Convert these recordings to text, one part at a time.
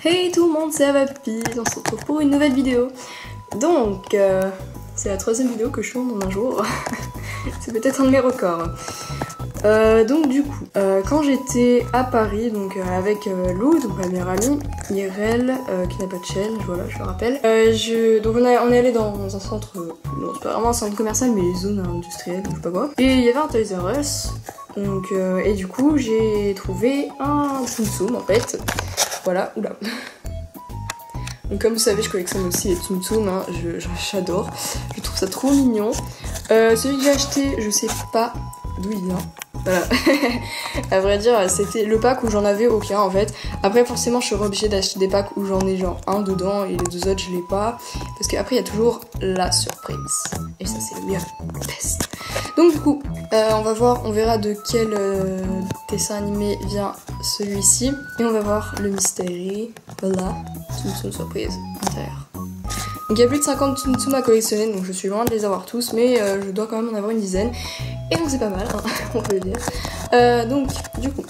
Hey tout le monde, c'est Avapi, on se retrouve pour une nouvelle vidéo. Donc, c'est la troisième vidéo que je tourne en un jour. C'est peut-être un de mes records. Donc du coup, quand j'étais à Paris, donc avec Lou, donc ma meilleure amie, Irel, qui n'a pas de chaîne, voilà, je le rappelle. Donc on est allé dans un centre, non c'est pas vraiment un centre commercial, mais zone industrielle, je sais pas quoi. Et il y avait un Toys R Us, donc, et du coup j'ai trouvé un Tsum Tsum en fait. Voilà, oula. Donc comme vous savez, je collectionne aussi les Tsum Tsum, hein, j'adore, je trouve ça trop mignon. Celui que j'ai acheté, je sais pas d'où il vient. Voilà. À vrai dire, c'était le pack où j'en avais aucun en fait. Après forcément je suis obligée d'acheter des packs où j'en ai genre un dedans et les deux autres je l'ai pas. Parce qu'après il y a toujours la surprise. Et ça c'est le meilleur, le best. Donc du coup, on va voir, on verra de quel dessin animé vient celui-ci. Et on va voir le mystère. Voilà, Tsum Tsum surprise intérieur. Donc il y a plus de 50 Tsum Tsum à collectionner, donc je suis loin de les avoir tous, mais je dois quand même en avoir une dizaine. Et donc c'est pas mal, hein, on peut le dire. Donc du coup,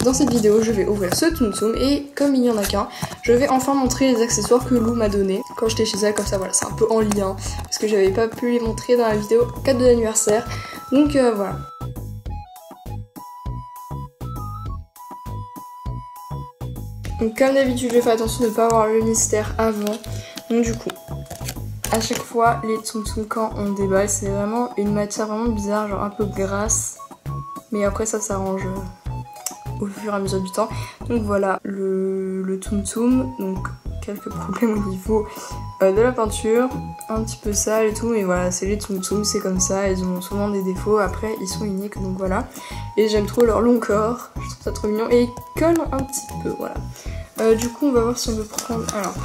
dans cette vidéo, je vais ouvrir ce Tsum Tsum et comme il n'y en a qu'un, je vais enfin montrer les accessoires que Lou m'a donné quand j'étais chez elle, comme ça voilà, c'est un peu en lien, parce que j'avais pas pu les montrer dans la vidéo cadeau d'anniversaire. Donc voilà. Donc comme d'habitude, je fais attention de ne pas avoir le mystère avant. Donc du coup, à chaque fois, les Tsum Tsum quand on déballe, c'est vraiment une matière vraiment bizarre, genre un peu grasse. Mais après ça s'arrange au fur et à mesure du temps. Donc voilà, le Tsum Tsum, donc quelques problèmes au niveau de la peinture, un petit peu sale et tout, mais voilà, c'est les Tsum Tsum, c'est comme ça, ils ont souvent des défauts, après ils sont uniques, donc voilà. Et j'aime trop leur long corps, je trouve ça trop mignon, et ils collent un petit peu, voilà. Du coup, on va voir si on veut prendre, alors,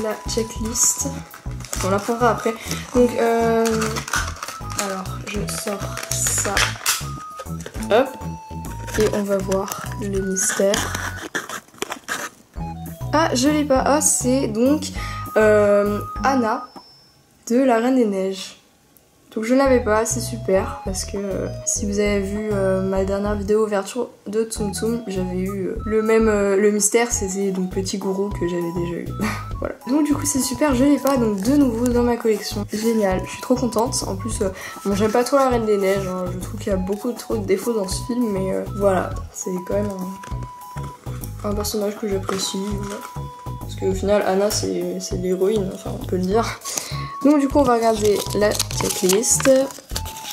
la checklist. On la prendra après. Donc, alors, je sors ça. Hop. Et on va voir le mystère. Ah, je l'ai pas. Ah, c'est donc Anna de la Reine des Neiges. Donc je ne l'avais pas, c'est super parce que si vous avez vu ma dernière vidéo ouverture de Tsum Tsum, j'avais eu le mystère, c'était donc Petit Gourou que j'avais déjà eu. Voilà. Donc du coup c'est super, je l'ai pas, donc de nouveau dans ma collection. Génial, je suis trop contente. En plus, bon j'aime pas trop la Reine des Neiges, hein. Je trouve qu'il y a beaucoup trop de défauts dans ce film, mais voilà, c'est quand même un personnage que j'apprécie. Voilà. Parce qu'au final Anna c'est l'héroïne, enfin on peut le dire. Donc du coup on va regarder la checklist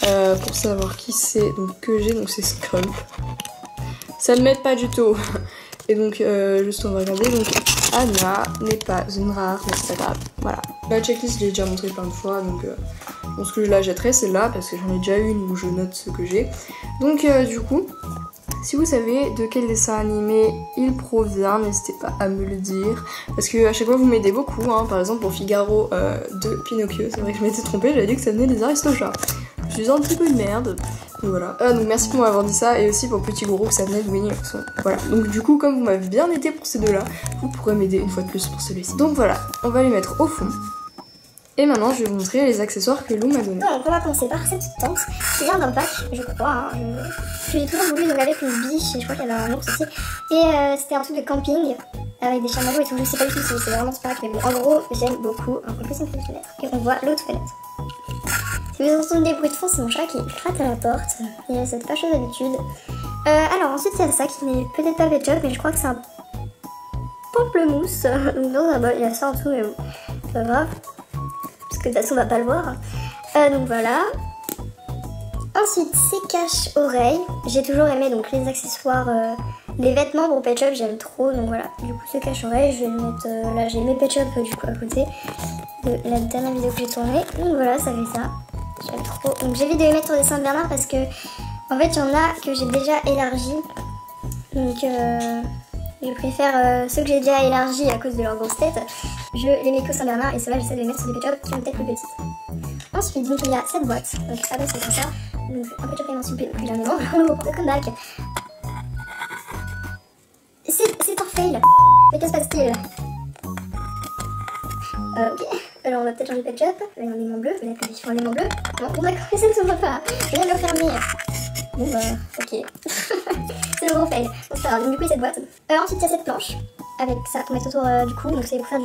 pour savoir qui c'est donc que j'ai, donc c'est Scrump. Ça ne m'aide pas du tout. Et donc juste on va regarder, donc Anna n'est pas une rare, mais c'est pas grave. Voilà. La checklist je l'ai déjà montré plein de fois, donc bon, ce que je la jetterai c'est là parce que j'en ai déjà une où je note ce que j'ai. Donc du coup, si vous savez de quel dessin animé il provient, n'hésitez pas à me le dire. Parce que à chaque fois vous m'aidez beaucoup, hein. Par exemple pour Figaro de Pinocchio, c'est vrai que je m'étais trompée, j'avais dit que ça venait des Aristochats. Je suis un petit peu une merde. Donc voilà. Donc merci pour m'avoir dit ça, et aussi pour Petit Gourou que ça venait de Winnie l'ourson. Voilà. Donc du coup, comme vous m'avez bien aidé pour ces deux-là, vous pourrez m'aider une fois de plus pour celui-ci. Donc voilà, on va les mettre au fond. Et maintenant, je vais vous montrer les accessoires que Lou m'a donné. Donc on va commencer par cette tente qui vient d'un pack, je crois. Hein. J'ai toujours voulu, donc avec une biche, et je crois qu'il y avait un ours aussi. Et c'était un truc de camping avec des chamallows et tout. Je sais pas du tout si c'est vraiment ce pack, mais bon, en gros, j'aime beaucoup. En plus, c'est une fenêtre. Et on voit l'autre fenêtre. Si vous entendez des bruits de fond, c'est mon chat qui gratte à la porte. Et c'est pas chose d'habitude. Alors ensuite, il y a ça qui n'est peut-être pas ketchup, mais je crois que c'est un pamplemousse. Donc dans un bol, il y a ça en dessous, mais bon, c'est pas grave. Parce que de toute façon on va pas le voir. Donc voilà. Ensuite c'est cache-oreille. J'ai toujours aimé donc les accessoires, les vêtements pour Pet Shop, j'aime trop. Donc voilà, du coup ce cache-oreille, je vais le mettre là, j'ai mes Pet Shop du coup à côté de la dernière vidéo que j'ai tournée. Donc voilà, ça fait ça. J'aime trop. Donc j'évite de les mettre sur des Saint-Bernard parce que en fait il y en a que j'ai déjà élargi. Donc je préfère ceux que j'ai déjà élargis à cause de leur grosse tête. Je les mets qu'au Saint-Bernard et ceux-là j'essaie de les mettre sur des Pet Shop qui ont peut-être plus petites. Ensuite donc il y a cette boîte. Donc ça c'est comme ça. Donc un Pet Shop émancipé que j'aime un nouveau comeback. C'est un fail. Mais que se passe-t-il? Ok. Alors on va peut-être changer de Pet Shop. Il y a un aimant bleu. Peut-être que je suis un aimant bleu. Non, bon d'accord, ça ne se voit pas. Je viens de le fermer. Bon bah ok. C'est le gros fail. Bon ça va, donc du coup il y a cette boîte. Ensuite il y a cette planche. avec ça pour mettre autour du cou, donc c'est pour faire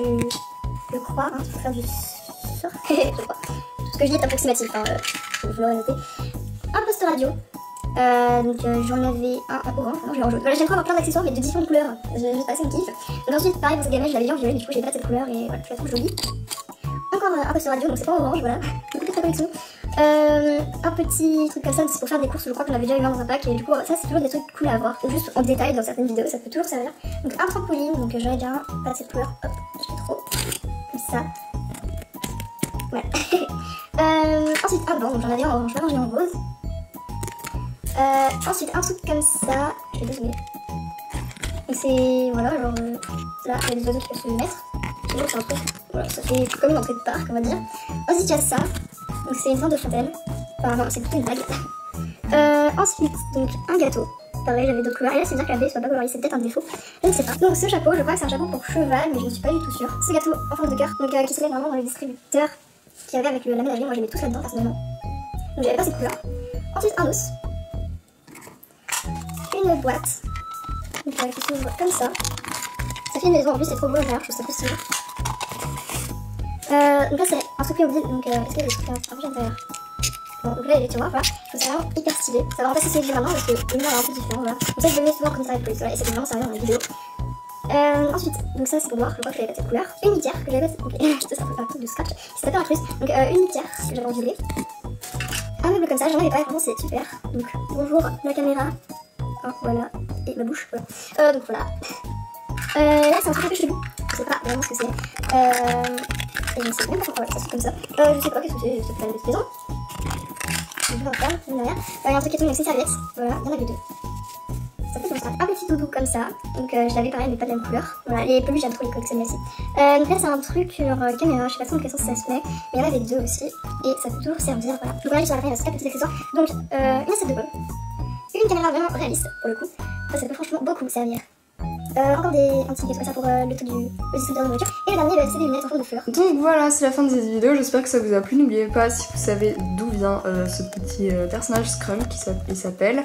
je crois, hein, c'est pour faire du sort, je crois. Tout ce que je dis est approximatif, hein, je l'aurais noté. Un poste radio, donc j'en avais un orange, non je l'ai en jaune. Voilà, j'aime trop avoir plein d'accessoires mais de différentes couleurs, je sais pas, ça me kiffe. Donc ensuite, pareil pour cette gamelle, je l'avais en violet, du coup j'ai pas de cette couleur et voilà, je la trouve jolie. Encore un poste radio, donc c'est pas orange, voilà, beaucoup de collection. Un petit truc comme ça, c'est pour faire des courses, je crois qu'on avait déjà eu dans un pack, et du coup ça c'est toujours des trucs cool à avoir, juste en détail dans certaines vidéos, ça peut toujours servir. Donc un trampoline, donc j'en ai déjà un, pas de cette couleur, hop, je fais trop, comme ça. Voilà. Ensuite un banc, donc j'en avais en orange, j'en ai en rose. Ensuite un truc comme ça, je vais dézoomer. Donc c'est, voilà, genre là il y a des oiseaux qui peuvent se mettre. Donc c'est un truc, voilà, ça fait comme une entrée de parc on va dire. Ensuite il y a ça, donc c'est une sorte de fontaine. Enfin non, c'est plutôt une bague. Ensuite, donc un gâteau. Pareil, j'avais d'autres couleurs. Et là, c'est bien que la baie soit pas coloriée, c'est peut-être un défaut. Je ne sais pas. Donc ce chapeau, je crois que c'est un chapeau pour cheval, mais je ne suis pas du tout sûre. Ce gâteau en forme de cœur, donc qui se met vraiment dans les distributeurs qui avait avec le lamin d'avion. Moi, j'aimais tous là-dedans personnellement. Donc j'avais pas cette couleur. Ensuite, un os. Une boîte. Donc qui s'ouvre comme ça. Ça fait une maison en plus, c'est trop beau l'intérieur, je trouve ça possible. Donc là, c'est un truc mobile. Donc est-ce qu'il y a des trucs à l'intérieur? Bon, donc là il y a des tiroirs, voilà, je trouve ça vraiment hyper stylé. Ça va remplacer celui que j'ai maintenant parce que le mien est un peu différent, voilà. Donc ça je le mets souvent comme ça avec police, voilà, et ça peut vraiment servir dans les vidéos. Ensuite, donc ça c'est pour voir, je crois que j'avais pas cette couleur. Une litière que j'avais pas, ok, ça c'est un truc de scratch, qui s'appelle un truc. Donc une litière que j'avais en violet. Un meuble comme ça, j'en avais pas, vraiment c'est super. Donc bonjour la caméra, oh, voilà, et ma bouche, voilà. Donc voilà. Là c'est un truc un peu chelou, je sais pas vraiment ce que c'est. Et je sais même pas pourquoi, ouais, ça se fait comme ça. Je sais pas qu'est-ce que c'est, cette planète maison. Il y a un truc qui est tombé avec ces serviettes, voilà, il y en avait deux. Ça fait comme ça, un petit doudou comme ça, donc je l'avais pareil mais pas de la même couleur. Voilà, les peluches j'aime trop les collectionner aussi. Donc là c'est un truc sur caméra, je sais pas trop de quelle sens ça se met, mais il y en avait deux aussi, et ça peut toujours servir, voilà. Donc voilà, sur la fin il y a 4 petits accessoires, donc une assiette de bol, une caméra vraiment réaliste pour le coup, ça peut franchement beaucoup servir. Encore un petit gâteau ça pour le truc du distributeur de nourriture. Et le dernier c'est des lunettes en forme de fleurs. Donc voilà, c'est la fin de cette vidéo, j'espère que ça vous a plu. N'oubliez pas, si vous savez d'où vient ce petit personnage Scrum qui s'appelle,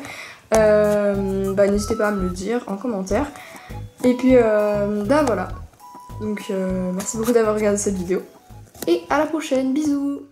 bah n'hésitez pas à me le dire en commentaire. Et puis bah voilà. Donc merci beaucoup d'avoir regardé cette vidéo. Et à la prochaine, bisous.